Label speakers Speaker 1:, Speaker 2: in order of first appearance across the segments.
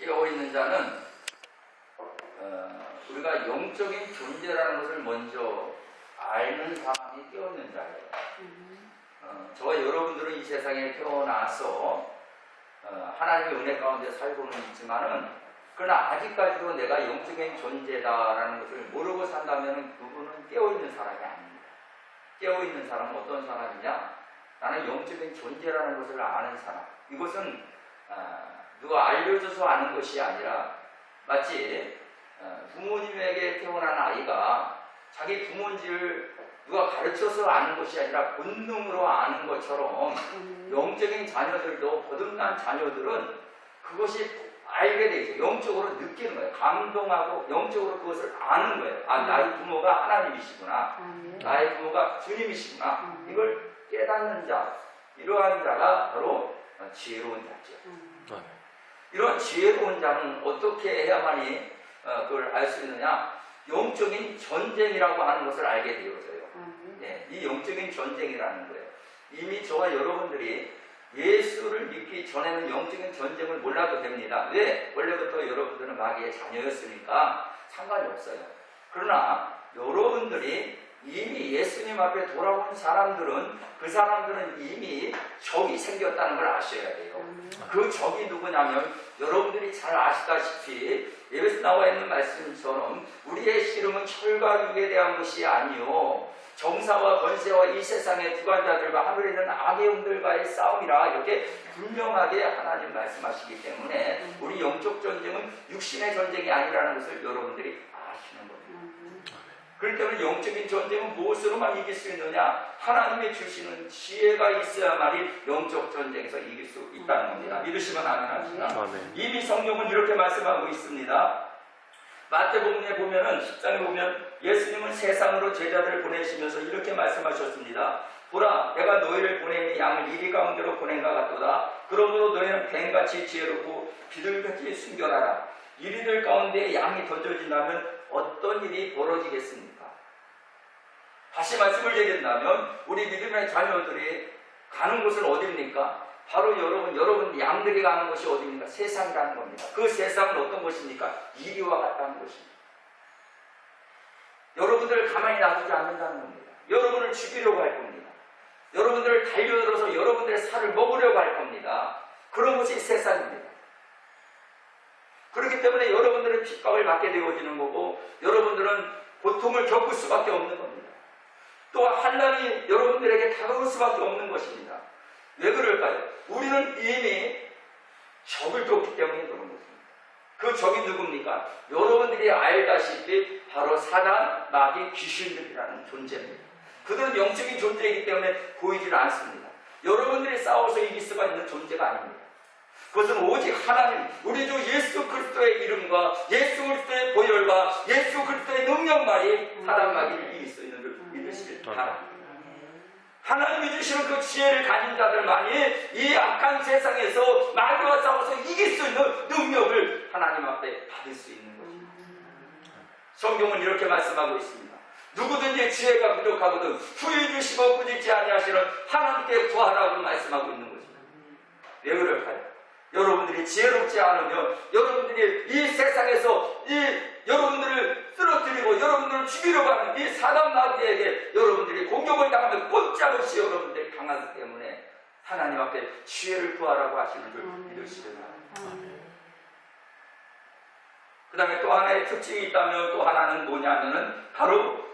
Speaker 1: 깨어있는 자는 우리가 영적인 존재라는 것을 먼저 알는 사람이 깨어있는 자예요. 저와 여러분들은 이 세상에 태어나서 하나님의 은혜 가운데 살고는 있지만은, 그러나 아직까지도 내가 영적인 존재다라는 것을 모르고 산다면 그분은 깨어있는 사람이 아닙니다. 깨어있는 사람은 어떤 사람이냐? 나는 영적인 존재라는 것을 아는 사람. 이것은 누가 알려줘서 아는 것이 아니라, 마치 부모님에게 태어난 아이가 자기 부모인지를 누가 가르쳐서 아는 것이 아니라 본능으로 아는 것처럼, 영적인 자녀들도, 거듭난 자녀들은 그것이 알게 되죠. 영적으로 느끼는 거예요. 감동하고 영적으로 그것을 아는 거예요. 아, 나의 부모가 하나님이시구나. 나의 부모가 주님이시구나. 이걸 깨닫는 자, 이러한 자가 바로 지혜로운 자죠. 이런 지혜로운 자는 어떻게 해야만이 그걸 알 수 있느냐? 영적인 전쟁이라고 하는 것을 알게 되어져요. 네, 이 영적인 전쟁이라는 거예요. 이미 저와 여러분들이 예수를 믿기 전에는 영적인 전쟁을 몰라도 됩니다. 왜? 원래부터 여러분들은 마귀의 자녀였으니까 상관이 없어요. 그러나 여러분들이 이미 예수님 앞에 돌아온 사람들은, 그 사람들은 이미 적이 생겼다는 걸 아셔야 돼요. 그 적이 누구냐면, 여러분들이 잘 아시다시피 예배에서 나와 있는 말씀처럼 우리의 씨름은 혈과 육에 대한 것이 아니요 정사와 권세와 이 세상의 주관자들과 하늘에 있는 악의 영들과의 싸움이라, 이렇게 분명하게 하나님 말씀하시기 때문에 우리 영적 전쟁은 육신의 전쟁이 아니라는 것을 여러분들이 아시는 겁니다. 그렇기 때문에 영적인 전쟁은 무엇으로만 이길 수 있느냐? 하나님이 주시는 지혜가 있어야만이 영적 전쟁에서 이길 수 있다는 겁니다. 믿으시면 아멘 합시다. 이미 성경은 이렇게 말씀하고 있습니다. 마태복음에 보면은 10장에 보면 예수님은 세상으로 제자들을 보내시면서 이렇게 말씀하셨습니다. 보라, 내가 너희를 보내니 양을 이리 가운데로 보낸가 같도다. 그러므로 너희는 뱀같이 지혜롭고 비둘기같이 순결하라. 이리들 가운데 양이 던져진다면 어떤 일이 벌어지겠습니까? 다시 말씀을 드린다면 우리 믿음의 자녀들이 가는 곳은 어디입니까? 바로 여러분 양들이 가는 곳이 어디입니까? 세상이라는 겁니다. 그 세상은 어떤 곳입니까? 이리와 같다는 것입니다. 여러분들을 가만히 놔두지 않는다는 겁니다. 여러분을 죽이려고 할 겁니다. 여러분들을 달려들어서 여러분들의 살을 먹으려고 할 겁니다. 그런 것이 세상입니다. 그렇기 때문에 여러분들은 핍박을 받게 되어지는 거고, 여러분들은 고통을 겪을 수밖에 없는 겁니다. 또 환난이 여러분들에게 다가올 수밖에 없는 것입니다. 왜 그럴까요? 우리는 이미 적을 뒀기 때문에 그런 것입니다. 그 적이 누굽니까? 여러분들이 알다시피 바로 사단, 마귀, 귀신들이라는 존재입니다. 그들은 영적인 존재이기 때문에 보이질 않습니다. 여러분들이 싸워서 이길 수가 있는 존재가 아닙니다. 그것은 오직 하나님, 우리 주 예수 그리스도의 이름과 예수 그리스도의 보혈과 예수 그리스도의 능력만이 사단 마귀를 이길 수 있는 줄 믿으시길 바랍니다. 하나님이 주시는 그 지혜를 가진 자들만이 이 악한 세상에서 마귀와 싸워서 이길 수 있는 능력을 하나님 앞에 받을 수 있는 것입니다. 성경은 이렇게 말씀하고 있습니다. 누구든지 지혜가 부족하거든 후히 주시고 꾸짖지 아니하시는 하나님께 구하라고 말씀하고 있는 것입니다. 왜 그럴까요? 여러분들이 지혜롭지 않으면 여러분들이 이 세상에서 여러분들을 쓰러뜨리고 여러분들을 죽이려고 하는 이 사단 마귀에게 여러분들이 공격을 당하면 꼼짝없이 여러분들이 강하기 때문에 하나님 앞에 지혜를 구하라고 하시는 줄 믿으시기 바랍니다. 그 다음에 또 하나의 특징이 있다면, 또 하나는 뭐냐면은 바로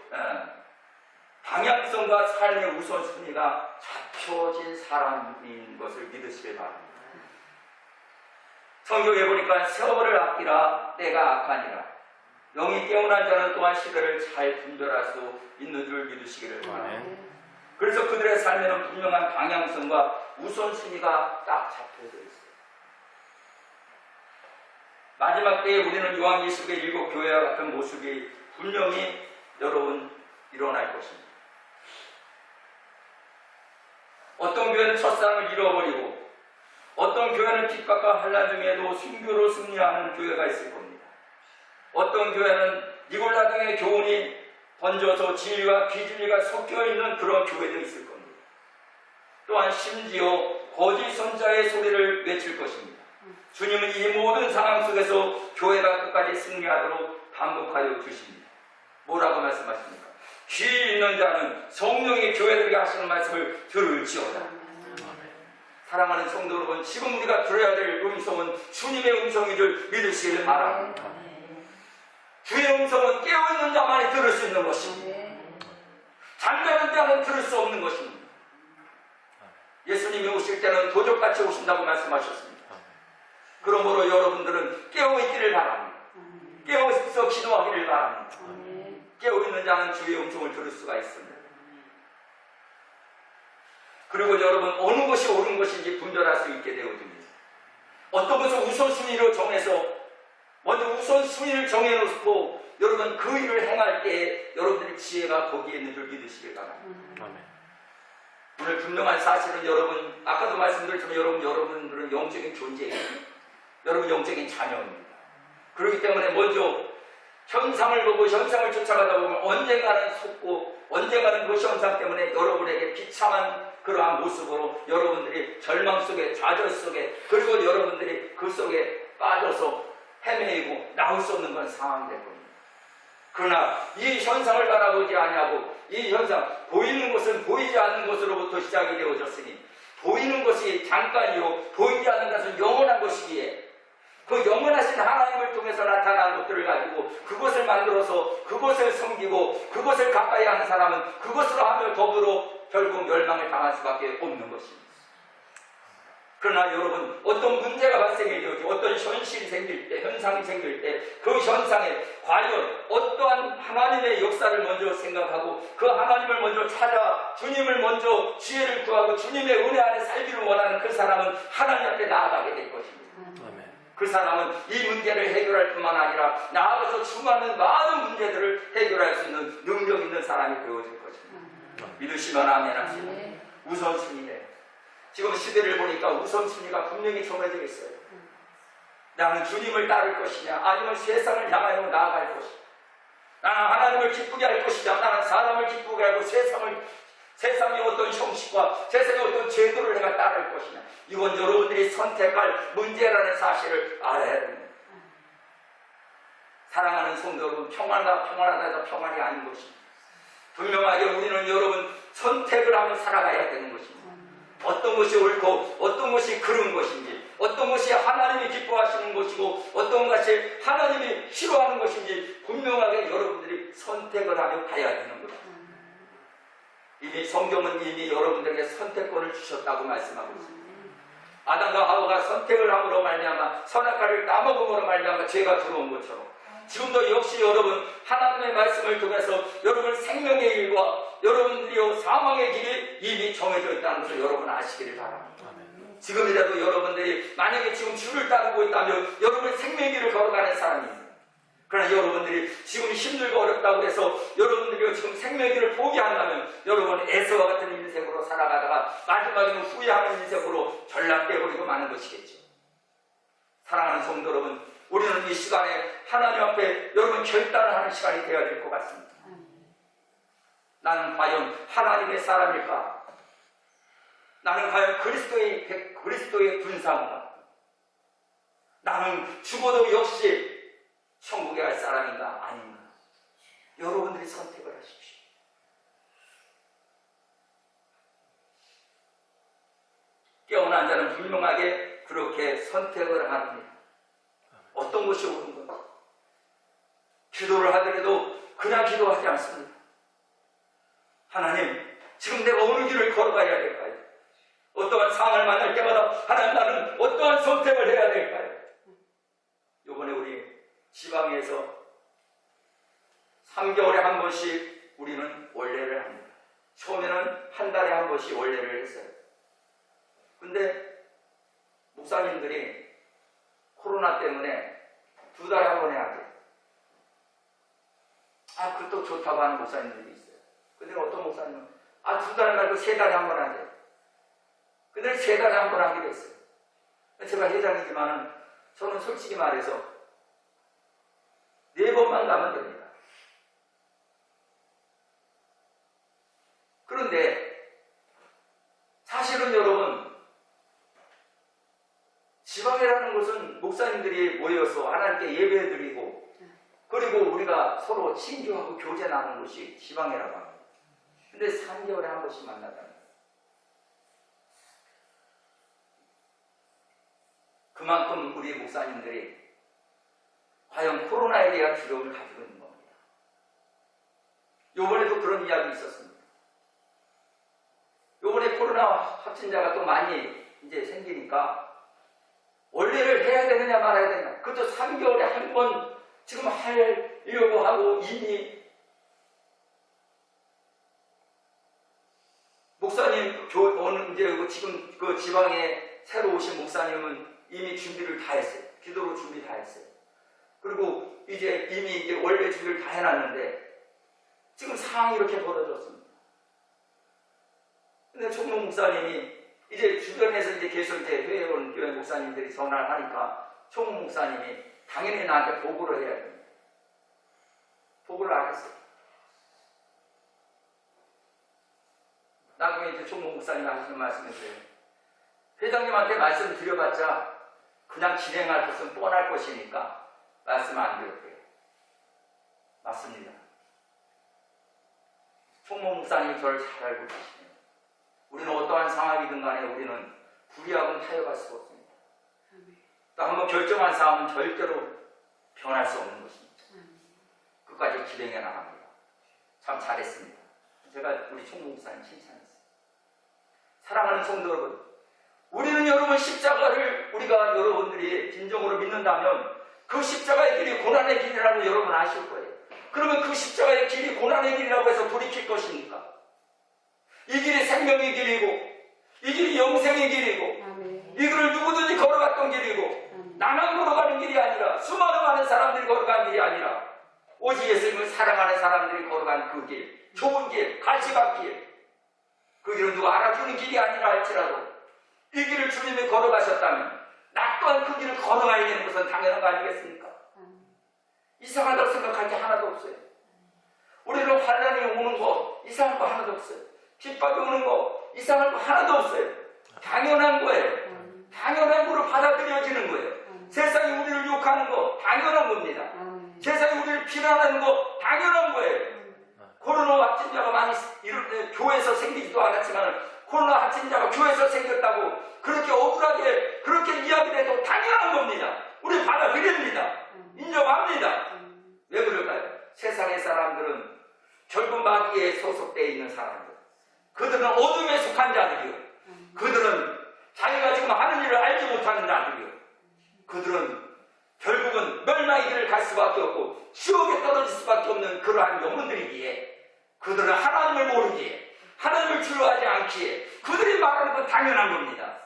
Speaker 1: 방향성과 삶의 우선순위가 갖춰진 사람인 것을 믿으시기 바랍니다. 성경에 보니까 세월을 아끼라 때가 악하니라. 영이 깨어난 자는 또한 시대를 잘 분별할 수 있는 줄 믿으시기를 바랍니다. 그래서 그들의 삶에는 분명한 방향성과 우선순위가 딱 잡혀져 있어요. 마지막 때에 우리는 요한계시록의 7 교회와 같은 모습이 분명히 여러분 일어날 것입니다. 어떤 교회는 첫사랑을 잃어버리고, 어떤 교회는 핍박과 환난 중에도 순교로 승리하는 교회가 있을 겁니다. 어떤 교회는 니골라 등의 교훈이 번져서 진리와 비진리가 섞여 있는 그런 교회도 있을 겁니다. 또한 심지어 거짓 선자의 소리를 외칠 것입니다. 주님은 이 모든 상황 속에서 교회가 끝까지 승리하도록 반복하여 주십니다. 뭐라고 말씀하십니까? 귀 있는 자는 성령이 교회들에게 하시는 말씀을 들을지어다. 사랑하는 성도 여러분, 지금 우리가 들어야 될 음성은 주님의 음성인 줄 믿으시길 바랍니다. 주의 음성은 깨어있는 자만이 들을 수 있는 것입니다. 잠자는 자는 들을 수 없는 것입니다. 예수님이 오실 때는 도적같이 오신다고 말씀하셨습니다. 그러므로 여러분들은 깨어있기를 바랍니다. 깨어있어 기도하기를 바랍니다. 깨어있는 자는 주의 음성을 들을 수가 있습니다. 그리고 여러분, 어느 것이 옳은 것인지 분별할 수 있게 되어집니다. 어떤 것을 우선순위로 정해서 먼저 우선순위를 정해놓고 여러분 그 일을 행할 때 여러분들의 지혜가 거기에 있는 줄 믿으시길 바랍니다. 오늘 분명한 사실은 여러분, 아까도 말씀드렸지만 여러분들은 영적인 존재예요. 여러분 영적인 자녀입니다. 그렇기 때문에 먼저 현상을 보고 현상을 쫓아가다 보면 언젠가는 속고 언젠가는 그 현상 때문에 여러분에게 비참한 그러한 모습으로 여러분들이 절망 속에, 좌절 속에, 그리고 여러분들이 그 속에 빠져서 헤매이고 나올 수 없는 그런 상황이 될 겁니다. 그러나 이 현상을 바라보지 아니하고 이 현상, 보이는 것은 보이지 않는 것으로부터 시작이 되어졌으니 보이는 것이 잠깐이요 보이지 않는 것은 영원한 것이기에 그 영원하신 하나님을 통해서 나타난 것들을 가지고 그것을 만들어서 그것을 섬기고 그것을 가까이 하는 사람은 그것으로 하며 더불어 결국 멸망을 당할 수밖에 없는 것입니다. 그러나 여러분, 어떤 문제가 발생이 되어지 어떤 현실이 생길 때, 현상이 생길 때 그 현상에 과연 어떠한 하나님의 역사를 먼저 생각하고 그 하나님을 먼저 찾아 주님을 먼저 지혜를 구하고 주님의 은혜 안에 살기를 원하는 그 사람은 하나님 앞에 나아가게 될 것입니다. 그 사람은 이 문제를 해결할 뿐만 아니라 나아가서 수많은 많은 문제들을 해결할 수 있는 능력 있는 사람이 되어질 것입니다. 믿으시면 아멘 하시고 우선순위에 지금 시대를 보니까 우선순위가 분명히 정해져 있어요. 나는 주님을 따를 것이냐 아니면 세상을 향하여 나아갈 것이냐, 나는 하나님을 기쁘게 할 것이냐 나는 사람을 기쁘게 하고 세상의 어떤 형식과 세상의 어떤 제도를 내가 따를 것이냐, 이건 여러분들이 선택할 문제라는 사실을 알아야 됩니다. 사랑하는 성도 여러분, 평안하다 해서 평안이 아닌 것입니다. 분명하게 우리는 여러분 선택을 하며 살아가야 되는 것입니다. 어떤 것이 옳고 어떤 것이 그른 것인지, 어떤 것이 하나님이 기뻐하시는 것이고 어떤 것이 하나님이 싫어하는 것인지 분명하게 여러분들이 선택을 하며 가야 되는 것입니다. 이미 성경은 이미 여러분들에게 선택권을 주셨다고 말씀하고 있습니다. 아담과 하와가 선택을 함으로 말미암아 선악과를 따먹음으로 말미암아 죄가 들어온 것처럼 지금도 역시 여러분 하나님의 말씀을 통해서 여러분 생명의 길과 여러분들이 사망의 길이 이미 정해져 있다는 것을 여러분 아시기를 바랍니다. 지금이라도 여러분들이 만약에 지금 주를 따르고 있다면 여러분 생명의 길을 걸어가는 사람입니다. 그러나 여러분들이 지금 힘들고 어렵다고 해서 여러분들이 지금 생명의 길을 포기한다면 여러분 에서와 같은 인생으로 살아가다가 마지막에는 후회하는 인생으로 전락되어버리고 마는 것이겠죠. 사랑하는 성도 여러분, 우리는 이 시간에 하나님 앞에 여러분 결단을 하는 시간이 되어야 될 것 같습니다. 나는 과연 하나님의 사람일까? 나는 과연 그리스도의 군사인가? 나는 죽어도 역시 천국에 갈 사람인가 아닌가? 여러분들이 선택을 하십시오. 깨어난 자는 분명하게 그렇게 선택을 합니다. 어떤 것이 옳은 것? 기도를 하더라도 그냥 기도하지 않습니다. 하나님, 지금 내가 어느 길을 걸어가야 될까요? 어떠한 상황을 만날 때마다 하나님, 나는 어떠한 선택을 해야 될까요? 이번에 우리 지방에서 3개월에 한 번씩 우리는 원례를 합니다. 처음에는 한 달에 한 번씩 원례를 했어요. 근데 목사님들이 코로나 때문에 2달에 한 번 해야 돼요. 그것도 좋다고 하는 목사님들이 있어요. 근데 어떤 목사님은 2달 말고 3달에 한 번 하세요. 근데 3달에 한 번 하기로 했어요. 제가 회장이지만은 저는 솔직히 말해서 4번만 가면 됩니다. 그런데 사실은 여러분 지방이라는 것은 목사님들이 모여서 하나님께 예배드리고 그리고 우리가 서로 친교하고 교제 나누는 것이 지방이라고 합니다. 근데 3개월에 한 번씩 만나다니. 그만큼 우리 목사님들이 과연 코로나에 대한 두려움을 가지고 있는 겁니다. 요번에도 그런 이야기 있었습니다. 요번에 코로나 확진자가 또 많이 이제 생기니까 원래를 해야 되느냐 말아야 되느냐. 그것도 3개월에 한 번 지금 하려고 하고 이미 목사님 이제 지금 그 지방에 새로 오신 목사님은 이미 준비를 다 했어요. 기도로 준비 다 했어요. 그리고 이제 이미 이제 원래 준비를 다 해놨는데 지금 상황이 이렇게 벌어졌습니다. 근데 총무 목사님이 이제 주변에서 이제 계속 이제 회원 교회 목사님들이 전화를 하니까 총무 목사님이 당연히 나한테 보고를 해야 됩니다. 보고를 안 했어요. 나중에 이제 총무 목사님이 하시는 말씀이세요. 회장님한테 말씀 드려봤자 그냥 진행할 것은 뻔할 것이니까 말씀 안 드릴게요. 맞습니다. 총무 목사님이 저를 잘 알고 계시네요. 우리는 어떠한 상황이든 간에 우리는 불의하고는 타협할 수가 없습니다. 또 한번 결정한 사람은 절대로 변할 수 없는 것입니다. 끝까지 진행해 나갑니다. 참 잘했습니다. 제가 우리 총무 목사님 칭찬했어요. 사랑하는 성도 여러분, 우리는 여러분 십자가를 우리가 여러분들이 진정으로 믿는다면 그 십자가의 길이 고난의 길이라고 여러분 아실 거예요. 그러면 그 십자가의 길이 고난의 길이라고 해서 돌이킬 것입니까? 이 길이 생명의 길이고 이 길이 영생의 길이고 이 길을 누구든지 걸어갔던 길이고 나만 걸어가는 길이 아니라 수많은 사람들이 걸어간 길이 아니라 오직 예수님을 사랑하는 사람들이 걸어간 그 길, 좋은 길, 가치가 길, 그 길은 누가 알아주는 길이 아니라 할지라도 이 길을 주님이 걸어가셨다면 나 또한 그 길을 걸어가야 되는 것은 당연한 거 아니겠습니까? 이상하다고 생각할 게 하나도 없어요. 우리는 환난이 오는 거 이상한 거 하나도 없어요. 핍박이 오는 거 이상한 거 하나도 없어요. 당연한 거예요. 당연한 거로 받아들여지는 거예요. 세상이 우리를 욕하는 거 당연한 겁니다. 세상이 우리를 비난하는 거 당연한 거예요. 코로나 확진자가 많이 교회에서 생기지도 않았지만 코로나 확진자가 교회에서 생겼다고 그렇게 억울하게 그렇게 이야기를 해도 당연한 겁니다. 우리 받아들입니다. 인정합니다. 왜 그럴까요? 세상의 사람들은 결국 마귀에 소속되어 있는 사람들, 그들은 어둠에 속한 자들이요, 그들은 자기가 지금 하는 일을 알지 못하는 자들이요, 그들은 결국은 멸망의 길을 갈 수밖에 없고 지옥에 떨어질 수밖에 없는 그러한 영혼들이기에 그들은 하나님을 모르기에 하나님을 두려워하지 않기에 그들이 말하는 건 당연한 겁니다.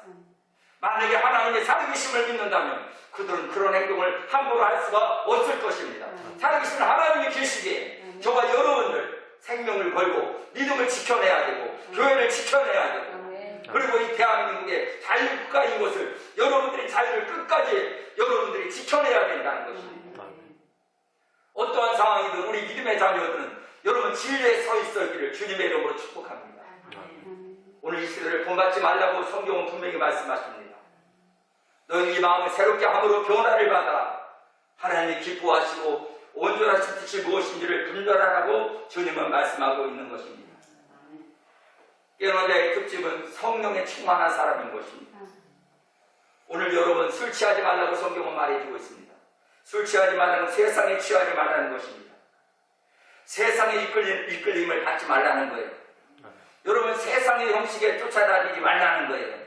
Speaker 1: 만약에 하나님의 살아계심을 믿는다면 그들은 그런 행동을 함부로 할 수가 없을 것입니다. 살아계신 하나님이 계시기에 저와 여러분들 생명을 걸고 믿음을 지켜내야 되고 교회를 지켜내야 되고 그리고 이 대한민국의 자유국가인 것을 여러분들이 자유를 끝까지 여러분들이 지켜내야 된다는 것입니다. 어떠한 상황이든 우리 믿음의 자녀들은 여러분 진리에 서 있었기를 주님의 이름으로 축복합니다. 오늘 이 시대를 본받지 말라고 성경은 분명히 말씀하십니다. 너희 이 마음을 새롭게 함으로 변화를 받아라. 하나님이 기뻐하시고 온전하신 뜻이 무엇인지를 분별하라고 주님은 말씀하고 있는 것입니다. 깨어난 특집은 성령에 충만한 사람인 것입니다. 오늘 여러분 술 취하지 말라고 성경은 말해주고 있습니다. 술 취하지 말라는 세상에 취하지 말라는 것입니다. 세상의 이끌림을 받지 말라는 거예요. 여러분 세상의 형식에 쫓아다니지 말라는 거예요.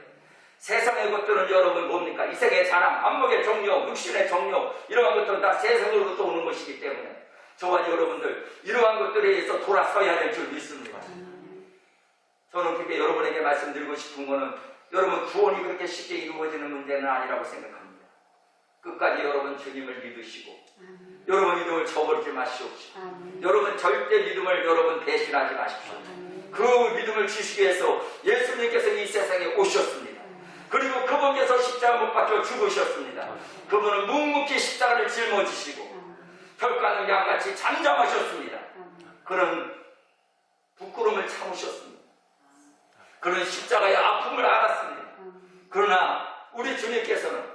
Speaker 1: 세상의 것들은 여러분 뭡니까? 이 세계의 자랑, 안목의 정욕, 육신의 정욕 이러한 것들은 다 세상으로부터 오는 것이기 때문에 저와 여러분들 이러한 것들에 의해서 돌아서야 될 줄 믿습니다. 저는 그렇게 여러분에게 말씀드리고 싶은 것은 여러분 구원이 그렇게 쉽게 이루어지는 문제는 아니라고 생각합니다. 끝까지 여러분 주님을 믿으시고 여러분 믿음을 저버리지 마시옵시오. 여러분 절대 믿음을 여러분 배신하지 마십시오. 그 믿음을 지키기 위해서 예수님께서 이 세상에 오셨습니다. 그리고 그분께서 십자가 못 박혀 죽으셨습니다. 그분은 묵묵히 십자가를 짊어지시고 혈가는 양같이 잠잠하셨습니다. 그런 부끄러움을 참으셨습니다. 그런 십자가의 아픔을 알았습니다. 그러나 우리 주님께서는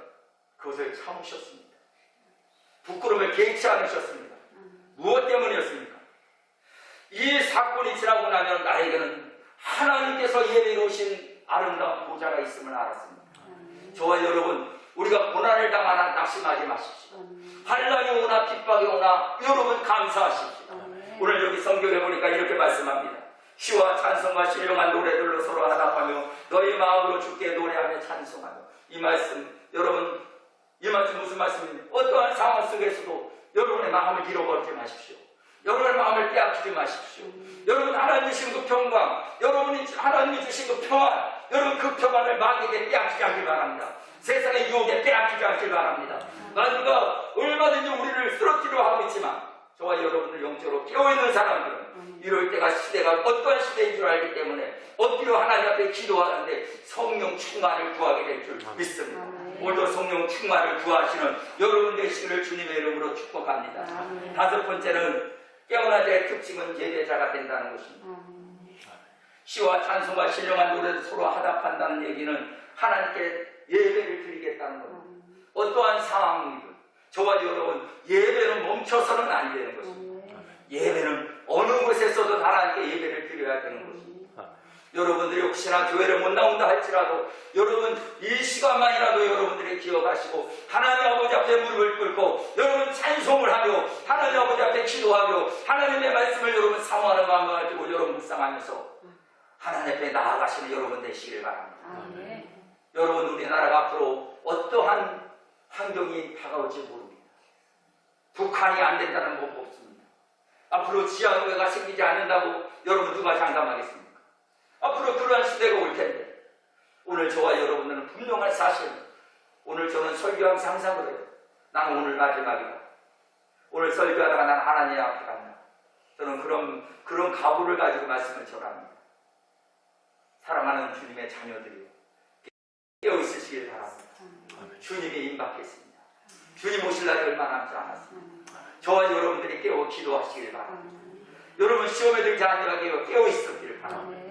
Speaker 1: 그것을 참으셨습니다. 부끄러움을 개의치 않으셨습니다. 무엇 때문이었습니까? 이 사건이 지나고 나면 나에게는 하나님께서 예배해 오신 아름다운 보좌가 있음을 알았습니다. 저와 여러분, 우리가 고난을 당하나 낙심하지 마십시오. 환난이 오나 핍박이 오나 여러분 감사하십시오. 오늘 여기 성경에 보니까 이렇게 말씀합니다. 시와 찬송과 신령한 노래들로 서로 화답하며 너희 마음으로 주께 노래하며 찬송하며. 이 말씀, 여러분, 이 말씀 무슨 말씀입니까? 어떠한 상황 속에서도 여러분의 마음을 잃어버리지 마십시오. 여러분의 마음을 빼앗기지 마십시오. 여러분, 하나님 주신 그 평강, 여러분이 하나님이 주신 그 평안, 여러분 그 평안을 마귀에게 빼앗기지 않길 바랍니다. 세상의 유혹에 빼앗기지 않길 바랍니다. 마귀가 얼마든지 우리를 쓰러뜨리려 하고 있지만 저와 여러분들 영적으로 깨어있는 사람들은 이럴 때가 시대가 어떠한 시대인 줄 알기 때문에 엎드려 하나님 앞에 기도하는데 성령 충만을 구하게 될 줄 믿습니다. 오늘도 성령 충만을 구하시는 여러분 되시기를 주님의 이름으로 축복합니다. 다섯 번째는 깨어난 자의 특징은 예배자가 된다는 것입니다. 시와 찬송과 신령한 노래를 서로 화답한다는 얘기는 하나님께 예배를 드리겠다는 겁니다. 어떠한 상황이든 저와 여러분 예배는 멈춰서는 안 되는 것입니다. 예배는 어느 곳에서도 하나님께 예배를 드려야 되는 것입니다. 여러분들이 혹시나 교회를 못 나온다 할지라도 여러분 이 시간만이라도 여러분들이 기억하시고 하나님 아버지 앞에 무릎을 꿇고 여러분 찬송을 하며 하나님 아버지 앞에 기도하며 하나님의 말씀을 여러분 사모하는 마음을 가지고 여러분 묵상하면서 하나님 앞에 나아가시는 여러분 되시길 바랍니다. 여러분 우리나라가 앞으로 어떠한 환경이 다가올지 모릅니다. 북한이 안 된다는 법 없습니다. 앞으로 지하노예가 생기지 않는다고 여러분 누가 장담하겠습니까? 앞으로 그러한 시대가 올 텐데 오늘 저와 여러분들은 분명한 사실, 오늘 저는 설교하면서 항상 그래요. 나는 오늘 마지막이다. 오늘 설교하다가 난 하나님 앞에 간다. 저는 그런 각오를 가지고 말씀을 전합니다. 사랑하는 주님의 자녀들이요, 깨어있으시길 바랍니다. 주님이 임박했습니다. 주님 오실 날이 얼마 남지 않았습니다. 저와 여러분들이 깨어 기도하시길 바랍니다. 여러분 시험에 들지 아니하게 깨어있으길 바랍니다.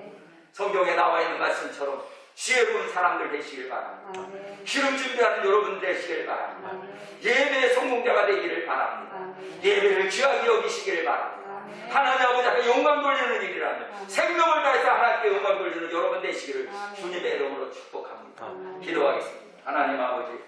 Speaker 1: 성경에 나와 있는 말씀처럼 지혜로운 사람들 되시길 바랍니다. 기름 준비하는 여러분 되시길 바랍니다. 예배의 성공자가 되기를 바랍니다. 예배를 귀하게 여기시기를 바랍니다. 하나님 아버지 앞에 영광 돌리는 일이라면 생명을 다해서 하나님께 영광 돌리는 여러분 되시기를 주님의 이름으로 축복합니다. 기도하겠습니다. 하나님 아버지,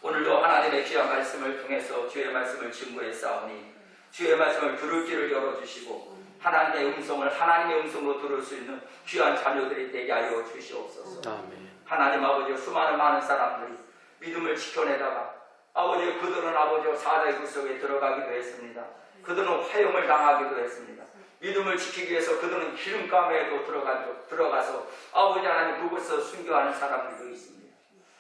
Speaker 1: 오늘도 하나님의 귀한 말씀을 통해서 주의 말씀을 증거했사오니 주의 말씀을 들을 길을 열어주시고 하나님의 음성을 하나님의 음성으로 들을 수 있는 귀한 자녀들이 되게 하여 주시옵소서. 하나님 아버지, 수많은 많은 사람들이 믿음을 지켜내다가 아버지 그들은 아버지 사자의 굴 속에 들어가기도 했습니다. 그들은 화형을 당하기도 했습니다. 믿음을 지키기 위해서 그들은 기름감에도 들어가서 아버지 하나님 그곳에서 순교하는 사람들도 있습니다.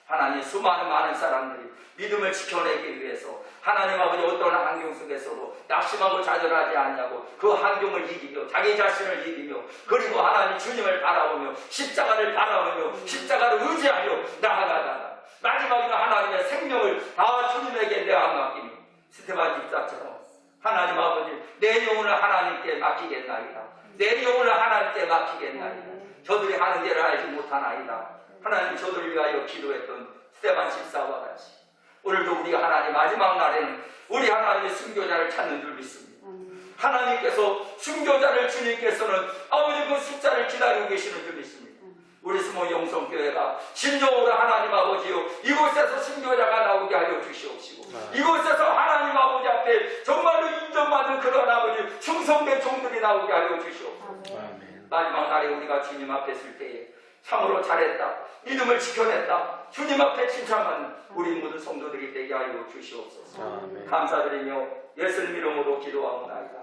Speaker 1: 하나님 수많은 많은 사람들이 믿음을 지켜내기 위해서 하나님 아버지 어떤 환경 속에서도 낙심하고 좌절하지 않냐고 그 환경을 이기며 자기 자신을 이기며 그리고 하나님 주님을 바라보며 십자가를 바라보며 십자가를 의지하며 나아가다가 마지막에는 하나님의 생명을 다 주님에게 내어 맡기며 스테반 집사처럼 하나님 아버지 내 영혼을 하나님께 맡기겠나이다. 내 영혼을 하나님께 맡기겠나이다. 저들이 하는 일을 알지 못하나이다. 하나님 저들을 위하여 기도했던 스테반 집사와 같이 오늘도 우리 하나님 마지막 날에는 우리 하나님의 순교자를 찾는 줄 믿습니다. 하나님께서 순교자를 주님께서는 아버지 그 숫자를 기다리고 계시는 줄 믿습니다. 우리 스모 영성교회가 진정으로 하나님 아버지요 이곳에서 순교자가 나오게 하여 주시옵시고 이곳에서 하나님 아버지 앞에 정말로 인정받은 그런 아버지 충성된 종들이 나오게 하여 주시옵소서. 마지막 날에 우리가 주님 앞에 설 때에 참으로 잘했다, 믿음을 지켜냈다, 주님 앞에 칭찬받는 우리 모든 성도들이 되게 하여 주시옵소서. 감사드리며 예수님 이름으로 기도하옵나이다.